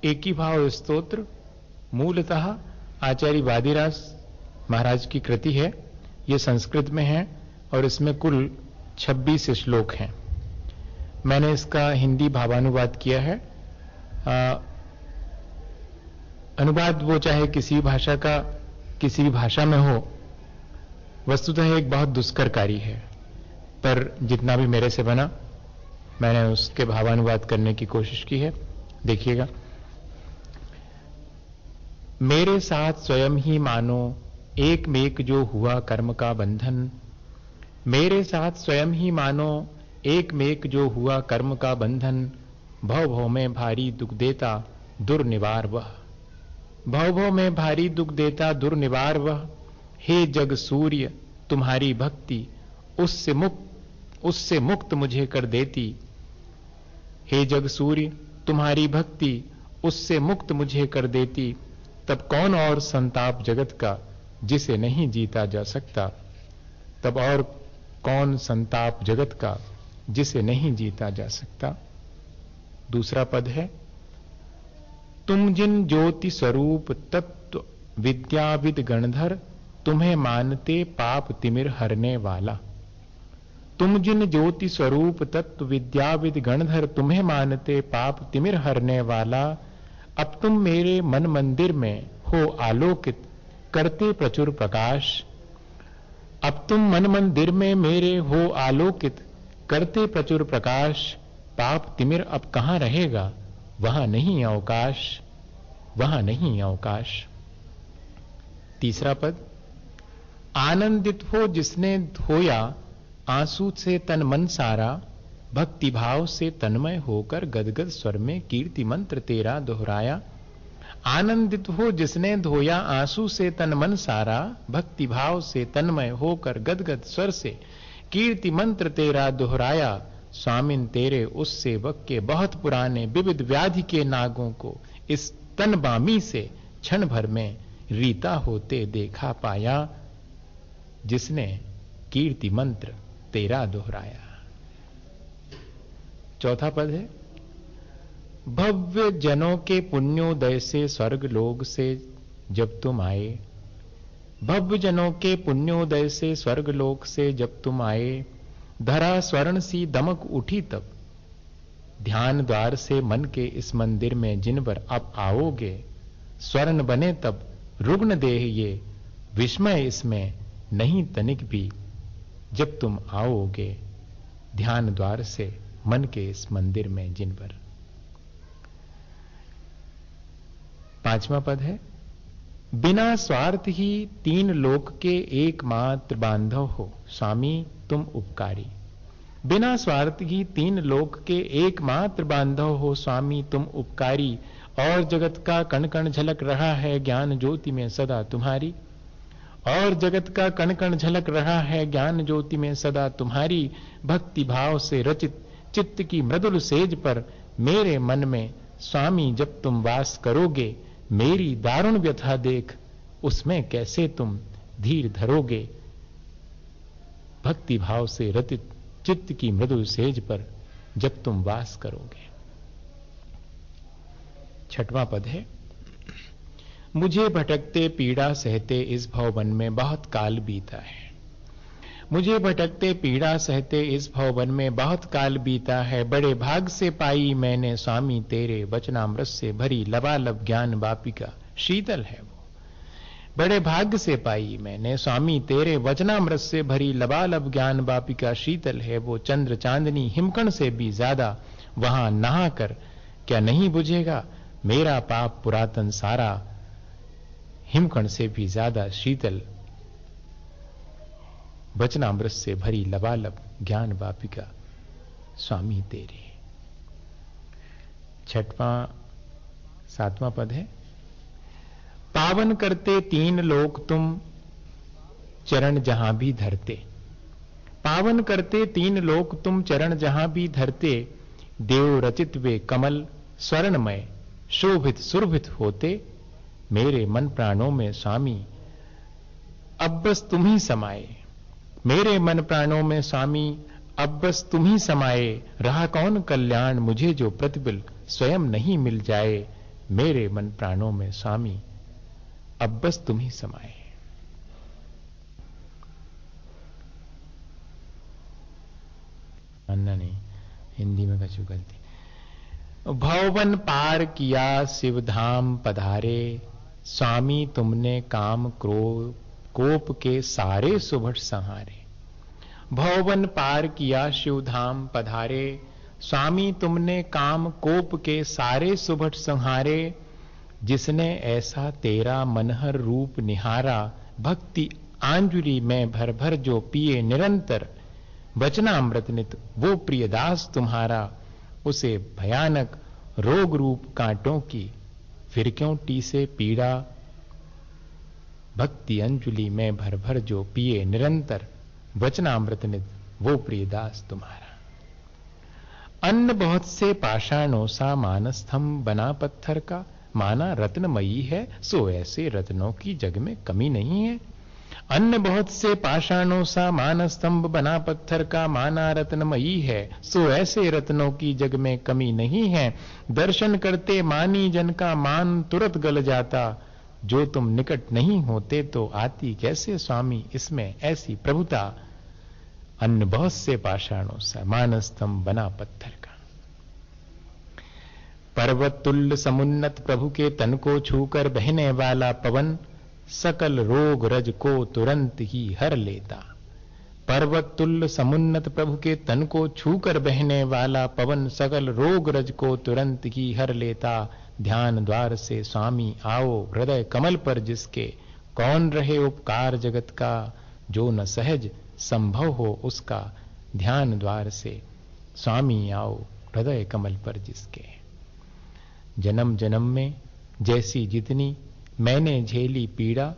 एक ही भाव स्तोत्र मूलतः आचार्य वादिराज महाराज की कृति है। ये संस्कृत में है और इसमें कुल 26 श्लोक हैं। मैंने इसका हिंदी भावानुवाद किया है। अनुवाद वो चाहे किसी भी भाषा का किसी भी भाषा में हो, वस्तुतः एक बहुत दुष्कर कार्य है, पर जितना भी मेरे से बना मैंने उसके भावानुवाद करने की कोशिश की है। देखिएगा। मेरे साथ स्वयं ही मानो एक मेक जो हुआ कर्म का बंधन। मेरे साथ स्वयं ही मानो एक मेक जो हुआ कर्म का बंधन। भव भव में भारी दुख देता दुर्निवार वह। भव भव में भारी दुख देता दुर्निवार वह। हे जग सूर्य तुम्हारी भक्ति उससे मुक्त मुझे कर देती। हे जग सूर्य तुम्हारी भक्ति उससे मुक्त मुझे कर देती। तब कौन और संताप जगत का जिसे नहीं जीता जा सकता। तब और कौन संताप जगत का जिसे नहीं जीता जा सकता। दूसरा पद है, तुम जिन ज्योति स्वरूप तत्व विद्याविद गणधर तुम्हें मानते पाप तिमिर हरने वाला। तुम जिन ज्योति स्वरूप तत्व विद्याविद गणधर तुम्हें मानते पाप तिमिर हरने वाला। अब तुम मेरे मन मंदिर में हो आलोकित करते प्रचुर प्रकाश। अब तुम मन मंदिर में मेरे हो आलोकित करते प्रचुर प्रकाश। पाप तिमिर अब कहां रहेगा, वहां नहीं अवकाश, वहां नहीं अवकाश। तीसरा पद, आनंदित हो जिसने धोया आंसू से तन मन सारा। भक्ति भाव से तन्मय होकर गदगद स्वर में कीर्ति मंत्र तेरा दोहराया। आनंदित हो जिसने धोया आंसू से तन मन सारा। भक्ति भाव से तन्मय होकर गदगद स्वर से कीर्ति मंत्र तेरा दोहराया। स्वामिन तेरे उस सेवक के बहुत पुराने विविध व्याधि के नागों को इस तन बामी से क्षण भर में रीता होते देखा पाया। जिसने कीर्ति मंत्र तेरा दोहराया। चौथा पद है, भव्य जनों के पुण्योदय से स्वर्ग लोक से जब तुम आए। भव्य जनों के पुण्योदय से स्वर्ग लोक से जब तुम आए। धरा स्वर्ण सी दमक उठी तब ध्यान द्वार से मन के इस मंदिर में जिन पर अब आओगे। स्वर्ण बने तब रुग्ण देह ये विस्मय इसमें नहीं तनिक भी जब तुम आओगे। ध्यान द्वार से मन के इस मंदिर में जिन पर। पांचवा पद है, बिना स्वार्थ ही तीन लोक के एकमात्र बांधव हो स्वामी तुम उपकारी। बिना स्वार्थ ही तीन लोक के एकमात्र बांधव हो स्वामी तुम उपकारी। और जगत का कण कण झलक रहा है ज्ञान ज्योति में सदा तुम्हारी। और जगत का कण कण झलक रहा है ज्ञान ज्योति में सदा तुम्हारी। भक्ति भाव से रचित चित्त की मृदुल सेज पर मेरे मन में स्वामी जब तुम वास करोगे। मेरी दारुण व्यथा देख उसमें कैसे तुम धीर धरोगे। भक्ति भाव से रचित चित्त की मृदुल सेज पर जब तुम वास करोगे। छठवां पद है, मुझे भटकते पीड़ा सहते इस भवन में बहुत काल बीता है। मुझे भटकते पीड़ा सहते इस भवन में बहुत काल बीता है। बड़े भाग से पाई मैंने स्वामी तेरे वचनामृत से भरी लबालब ज्ञान वापिका शीतल है वो। बड़े भाग्य से पाई मैंने स्वामी तेरे वचनामृत से भरी लबालब ज्ञान वापिका शीतल है वो। चंद्र चांदनी हिमकण से भी ज्यादा वहां नहा कर क्या नहीं बुझेगा मेरा पाप पुरातन सारा। हिमकण से भी ज्यादा शीतल वचनामृत से भरी लबालब ज्ञान वापिका स्वामी तेरे। सातवां पद है, पावन करते तीन लोक तुम चरण जहां भी धरते। पावन करते तीन लोक तुम चरण जहां भी धरते। देव रचित वे कमल स्वर्णमय शोभित सुरभित होते। मेरे मन प्राणों में स्वामी अब बस तुम ही समाए। मेरे मन प्राणों में स्वामी अब बस तुम ही समाए। रहा कौन कल्याण मुझे जो प्रतिबल स्वयं नहीं मिल जाए। मेरे मन प्राणों में स्वामी अब बस तुम ही समाए। मानना नहीं, हिंदी में कछु गलती। भवन पार किया शिवधाम पधारे, स्वामी तुमने काम क्रोध कोप के सारे सुभट संहारे। भवन पार किया शिवधाम पधारे, स्वामी तुमने काम कोप के सारे सुभट संहारे। जिसने ऐसा तेरा मनहर रूप निहारा, भक्ति आंजुरी में भर भर जो पिए निरंतर। वचनामृत नित वो प्रियदास तुम्हारा, उसे भयानक रोग रूप कांटों की फिर क्यों टीसे पीड़ा। भक्ति अंजुलि में भर भर जो पिए निरंतर, वचनामृत नित वो प्रियदास तुम्हारा। अन्न बहुत से पाषाणों सा मानस्तंभ बना पत्थर का, माना रत्नमयी है सो ऐसे रत्नों की जग में कमी नहीं है। अन्न बहुत से पाषाणों सा मानस्तंभ बना पत्थर का, माना रत्नमयी है सो ऐसे रत्नों की जग में कमी नहीं है। दर्शन करते मानी जन का मान तुरंत गल जाता, जो तुम निकट नहीं होते तो आती कैसे स्वामी इसमें ऐसी प्रभुता। अन्न बहुत से पाषाणों सा मानस्तंभ बना पत्थर का। पर्वत तुल्य समुन्नत प्रभु के तन को छूकर बहने वाला पवन, सकल रोग रज को तुरंत ही हर लेता। पर्वत तुल्य समुन्नत प्रभु के तन को छूकर बहने वाला पवन, सकल रोग रज को तुरंत ही हर लेता। ध्यान द्वार से स्वामी आओ हृदय कमल पर जिसके, कौन रहे उपकार जगत का जो न सहज संभव हो उसका। ध्यान द्वार से स्वामी आओ हृदय कमल पर जिसके। जन्म जन्म में जैसी जितनी मैंने झेली पीड़ा,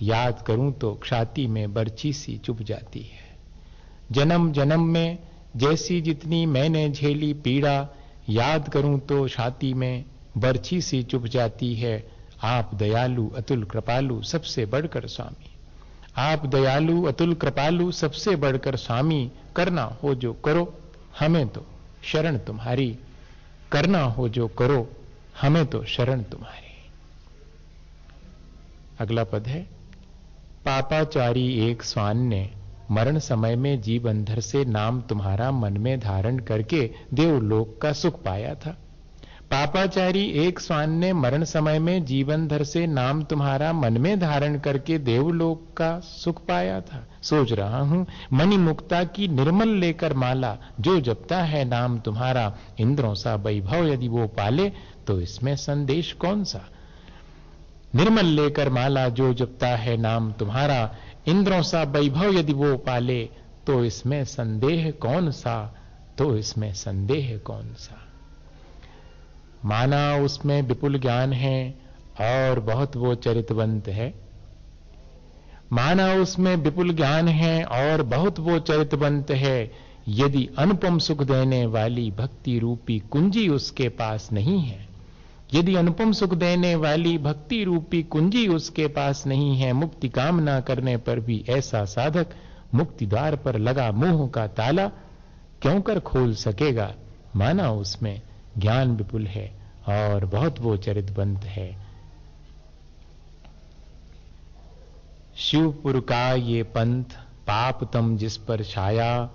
याद करूं तो छाती में बर्छी सी चुभ जाती है। जन्म जन्म में जैसी जितनी मैंने झेली पीड़ा, याद करूं तो छाती में बर्छी सी चुभ जाती है। आप दयालु अतुल कृपालु सबसे बढ़कर स्वामी, आप दयालु अतुल कृपालु सबसे बढ़कर स्वामी। करना हो जो करो हमें तो शरण तुम्हारी, करना हो जो करो हमें तो शरण तुम्हारी। अगला पद है, पापाचारी एक स्वान ने मरण समय में जीवंधर से नाम तुम्हारा मन में धारण करके देवलोक का सुख पाया था। पापाचारी एक स्वान ने मरण समय में जीवनधर से नाम तुम्हारा मन में धारण करके देवलोक का सुख पाया था। सोच रहा हूं मणि मुक्ता की निर्मल लेकर माला, जो जपता है नाम तुम्हारा इंद्रों सा वैभव यदि वो पाले तो इसमें संदेश कौन सा। निर्मल लेकर माला जो जपता है नाम तुम्हारा, इंद्रों सा वैभव यदि वो पाले तो इसमें संदेह कौन सा, तो इसमें संदेह कौन सा। माना उसमें विपुल ज्ञान है और बहुत वो चरितवंत है, माना उसमें विपुल ज्ञान है और बहुत वो चरितवंत है। यदि अनुपम सुख देने वाली भक्ति रूपी कुंजी उसके पास नहीं है, यदि अनुपम सुख देने वाली भक्ति रूपी कुंजी उसके पास नहीं है, मुक्ति कामना करने पर भी ऐसा साधक मुक्ति द्वार पर लगा मोह का ताला क्यों कर खोल सकेगा। माना उसमें ज्ञान विपुल है और बहुत वो चरितवंत है। शिवपुर का ये पंथ पाप तम जिस पर छाया,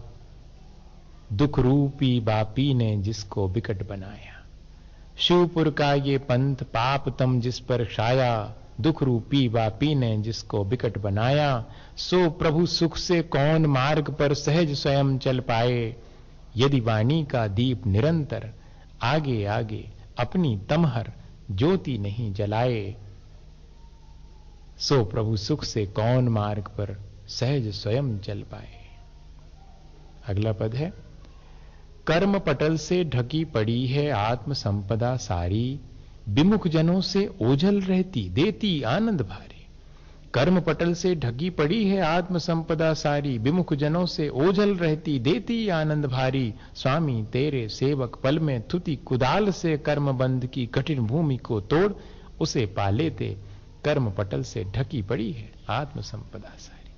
दुख रूपी बापी ने जिसको बिकट बनाया। शिवपुर का ये पंथ पाप तम जिस पर छाया, दुख रूपी बापी ने जिसको बिकट बनाया। सो प्रभु सुख से कौन मार्ग पर सहज स्वयं चल पाए, यदि वाणी का दीप निरंतर आगे आगे अपनी तमहर ज्योति नहीं जलाए। सो प्रभु सुख से कौन मार्ग पर सहज स्वयं चल पाए। अगला पद है, कर्म पटल से ढकी पड़ी है आत्म संपदा सारी, विमुख जनों से ओझल रहती देती आनंद भारी। कर्म पटल से ढकी पड़ी है आत्म संपदा सारी, विमुख जनों से ओझल रहती देती आनंद भारी। स्वामी तेरे सेवक पल में थुति कुदाल से कर्म बंध की कठिन भूमि को तोड़ उसे पा लेते। कर्म पटल से ढकी पड़ी है आत्म संपदा सारी।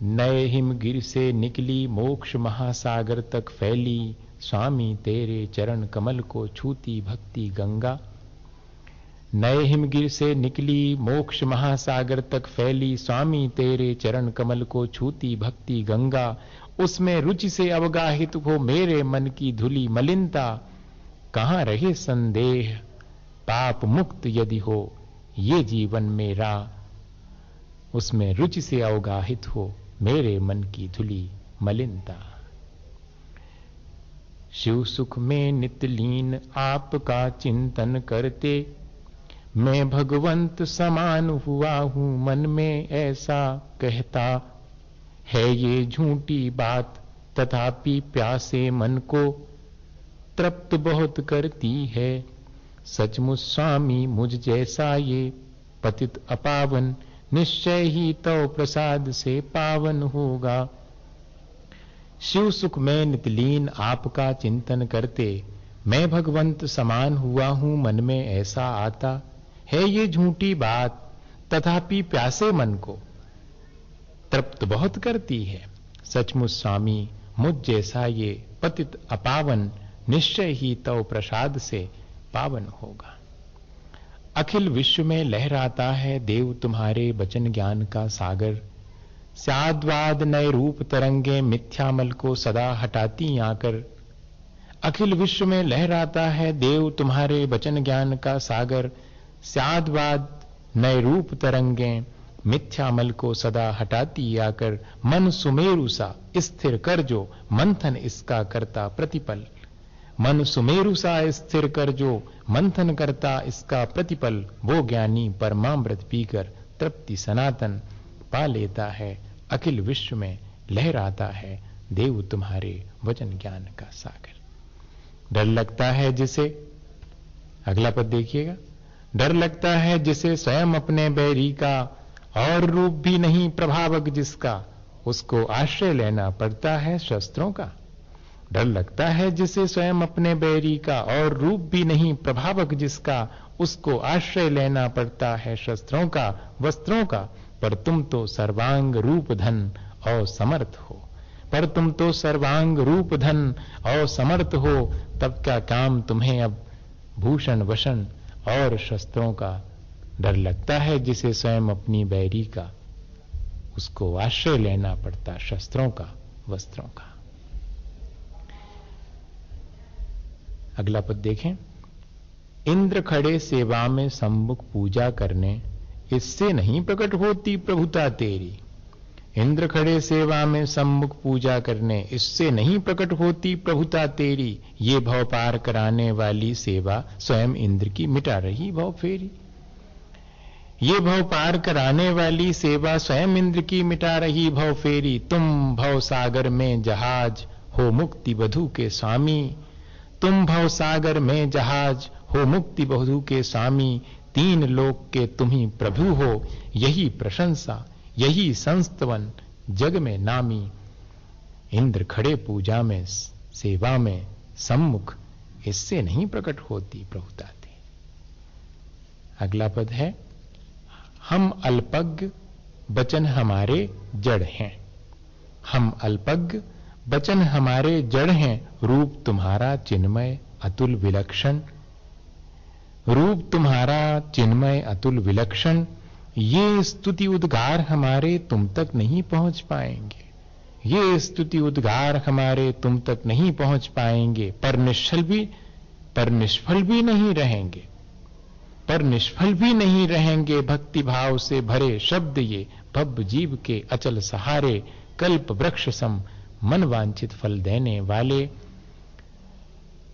नए हिमगिर से निकली मोक्ष महासागर तक फैली, स्वामी तेरे चरण कमल को छूती भक्ति गंगा। नए हिमगिर से निकली मोक्ष महासागर तक फैली, स्वामी तेरे चरण कमल को छूती भक्ति गंगा। उसमें रुचि से अवगाहित हो मेरे मन की धुली मलिनता, कहां रहे संदेह पाप मुक्त यदि हो ये जीवन मेरा। उसमें रुचि से अवगाहित हो मेरे मन की धुली मलिनता। शिव सुख में नित लीन आपका चिंतन करते, मैं भगवंत समान हुआ हूं मन में ऐसा कहता है। ये झूठी बात तथापि प्यासे मन को तृप्त बहुत करती है। सचमुच स्वामी मुझ जैसा ये पतित अपावन, निश्चय ही तो प्रसाद से पावन होगा। शिव सुख में नितलीन आपका चिंतन करते, मैं भगवंत समान हुआ हूं मन में ऐसा आता है। ये झूठी बात तथापि प्यासे मन को तृप्त बहुत करती है। सचमुच स्वामी मुझ जैसा ये पतित अपावन, निश्चय ही तो प्रसाद से पावन होगा। अखिल विश्व में लहराता है देव तुम्हारे वचन ज्ञान का सागर। स्याद्वाद नए रूप तरंगे मिथ्यामल को सदा हटाती आकर। अखिल विश्व में लहराता है देव तुम्हारे वचन ज्ञान का सागर। स्याद्वाद नए रूप तरंगे मिथ्यामल को सदा हटाती आकर। मन सुमेरु सा स्थिर कर जो मंथन इसका करता प्रतिपल। मन सुमेरु सा स्थिर कर जो मंथन करता इसका प्रतिपल। वो ज्ञानी परमामृत पीकर तृप्ति सनातन पा लेता है। अखिल विश्व में लहराता है देव तुम्हारे वचन ज्ञान का सागर। डर लगता है जिसे, अगला पद देखिएगा, डर लगता है जिसे स्वयं अपने बैरी का, और रूप भी नहीं प्रभावक जिसका, उसको आश्रय लेना पड़ता है शस्त्रों का। डर लगता है जिसे स्वयं अपने बैरी का, और रूप भी नहीं प्रभावक जिसका, उसको आश्रय लेना पड़ता है शस्त्रों का वस्त्रों का। पर तुम तो सर्वांग रूप धन और समर्थ हो, पर तुम तो सर्वांग रूप धन और समर्थ हो। तब क्या काम तुम्हें अब भूषण वशन और शस्त्रों का। डर लगता है जिसे स्वयं अपनी बैरी का, उसको आश्रय लेना पड़ता शस्त्रों का वस्त्रों का। अगला पद देखें, इंद्र खड़े सेवा में सम्मुख पूजा करने, इससे नहीं प्रकट होती प्रभुता तेरी। इंद्र खड़े सेवा में सम्मुख पूजा करने, इससे नहीं प्रकट होती प्रभुता तेरी। ये भव पार कराने वाली सेवा स्वयं इंद्र की मिटा रही भव फेरी। ये भव पार कराने वाली सेवा स्वयं इंद्र की मिटा रही भव फेरी। तुम भव सागर में जहाज हो मुक्ति बधू के स्वामी। तुम भव सागर में जहाज हो मुक्ति बधू के स्वामी। तीन लोक के तुम ही प्रभु हो, यही प्रशंसा यही संस्तवन जग में नामी। इंद्र खड़े पूजा में सेवा में सम्मुख, इससे नहीं प्रकट होती प्रभुता तेरी। अगला पद है, हम अल्पज्ञ वचन हमारे जड़ हैं। हम अल्पज्ञ वचन हमारे जड़ हैं। रूप तुम्हारा चिन्मय अतुल विलक्षण। रूप तुम्हारा चिन्मय अतुल विलक्षण। ये स्तुति उद्गार हमारे तुम तक नहीं पहुंच पाएंगे। ये स्तुति उद्गार हमारे तुम तक नहीं पहुंच पाएंगे। पर निष्फल भी नहीं रहेंगे। पर निष्फल भी नहीं रहेंगे। भक्ति भाव से भरे शब्द ये भव जीव के अचल सहारे। कल्प वृक्ष सम मन वांछित फल देने वाले।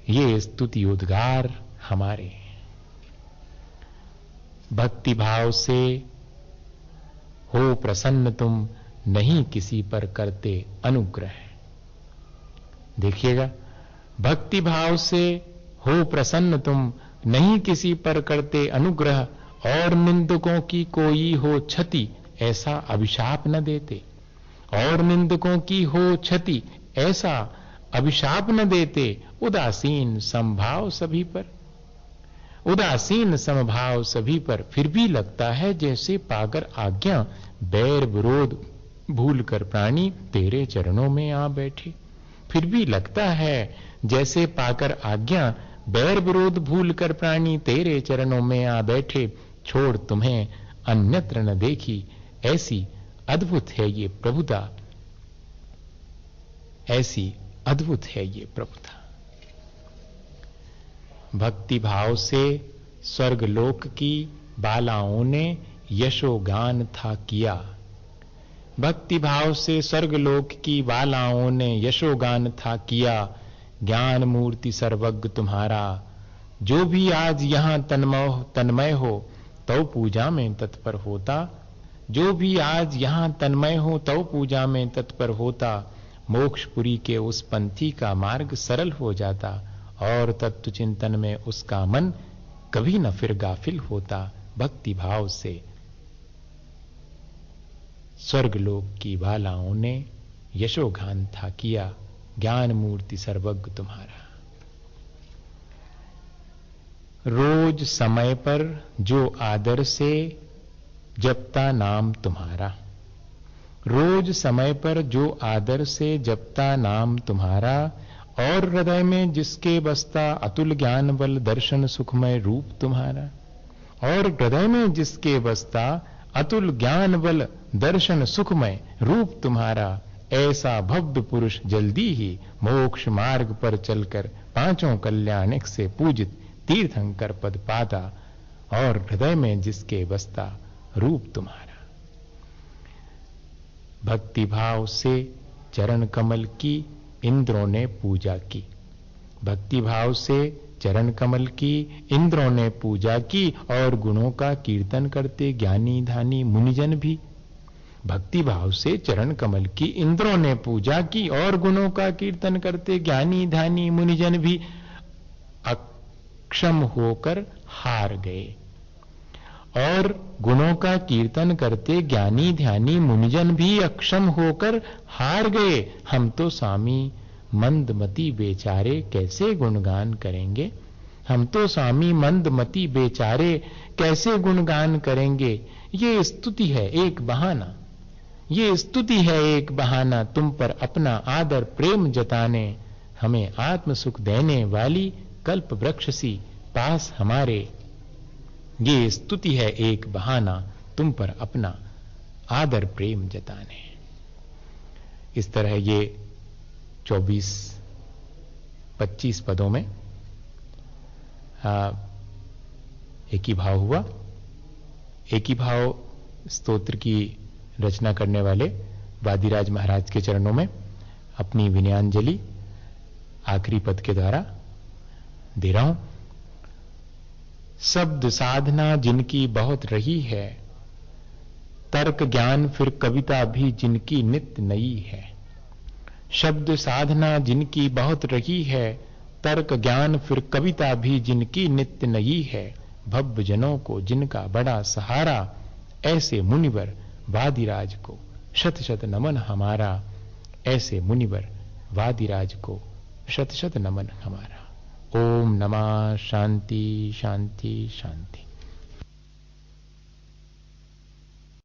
ये स्तुति उद्गार हमारे। भक्ति भाव से हो प्रसन्न तुम, नहीं किसी पर करते अनुग्रह। देखिएगा, भक्ति भाव से हो प्रसन्न तुम, नहीं किसी पर करते अनुग्रह। और निंदकों की कोई हो क्षति, ऐसा अभिशाप न देते। और निंदकों की हो क्षति, ऐसा अभिशाप न देते। उदासीन समभाव सभी पर, उदासीन समभाव सभी पर। फिर भी लगता है जैसे पाकर आज्ञा, बैर विरोध भूल कर प्राणी तेरे चरणों में आ बैठे। फिर भी लगता है जैसे पाकर आज्ञा बैर विरोध भूल कर प्राणी तेरे चरणों में आ बैठे। छोड़ तुम्हें अन्यत्र न देखी, ऐसी अद्भुत है ये प्रभुता, ऐसी अद्भुत है ये प्रभुता। भक्ति भाव से स्वर्गलोक की बालाओं ने यशोगान था किया। भक्ति भाव से स्वर्गलोक की बालाओं ने यशोगान था किया। ज्ञान मूर्ति सर्वज्ञ तुम्हारा, जो भी आज यहां तन्मय हो तो पूजा में तत्पर होता। जो भी आज यहां तन्मय हो तो पूजा में तत्पर होता। मोक्षपुरी के उस पंथी का मार्ग सरल हो जाता, और तत्व चिंतन में उसका मन कभी न फिर गाफिल होता। भक्ति भाव से स्वर्गलोक की बालाओं ने यशोगान था किया। ज्ञान मूर्ति सर्वज्ञ तुम्हारा। रोज समय पर जो आदर से जपता नाम तुम्हारा। रोज समय पर जो आदर से जपता नाम तुम्हारा, और हृदय में जिसके बसता अतुल ज्ञान बल दर्शन सुखमय रूप तुम्हारा। और हृदय में जिसके बसता अतुल ज्ञान बल दर्शन सुखमय रूप तुम्हारा, ऐसा भव्य पुरुष जल्दी ही मोक्ष मार्ग पर चलकर पांचों कल्याणिक से पूजित तीर्थंकर पद पाता। और हृदय में जिसके बसता रूप तुम्हारा। भक्ति भाव से चरण कमल की इंद्रों ने पूजा की। भक्ति भाव से चरण कमल की इंद्रों ने पूजा की, और गुणों का कीर्तन करते ज्ञानी धानी मुनिजन भी। भक्ति भाव से चरण कमल की इंद्रों ने पूजा की, और गुणों का कीर्तन करते ज्ञानी धानी मुनिजन भी अक्षम होकर हार गए। और गुणों का कीर्तन करते ज्ञानी ध्यानी मुनिजन भी अक्षम होकर हार गए। हम तो स्वामी मंदमती बेचारे कैसे गुणगान करेंगे। हम तो स्वामी मंदमती बेचारे कैसे गुणगान करेंगे। ये स्तुति है एक बहाना, ये स्तुति है एक बहाना तुम पर अपना आदर प्रेम जताने। हमें आत्म सुख देने वाली कल्प वृक्ष सी पास हमारे। ये स्तुति है एक बहाना तुम पर अपना आदर प्रेम जताने। इस तरह ये 24-25 पदों में एक ही भाव हुआ। एक ही भाव स्तोत्र की रचना करने वाले वादिराज महाराज के चरणों में अपनी विनयांजलि आखिरी पद के द्वारा दे रहा हूं। शब्द साधना जिनकी बहुत रही है, तर्क ज्ञान फिर कविता भी जिनकी नित्य नई है। शब्द साधना जिनकी बहुत रही है, तर्क ज्ञान फिर कविता भी जिनकी नित्य नई है। भव्य जनों को जिनका बड़ा सहारा, ऐसे मुनिवर वादिराज को शत शत नमन हमारा। ऐसे मुनिवर वादिराज को शत शत नमन हमारा। ओम नमः शांति शांति शांति।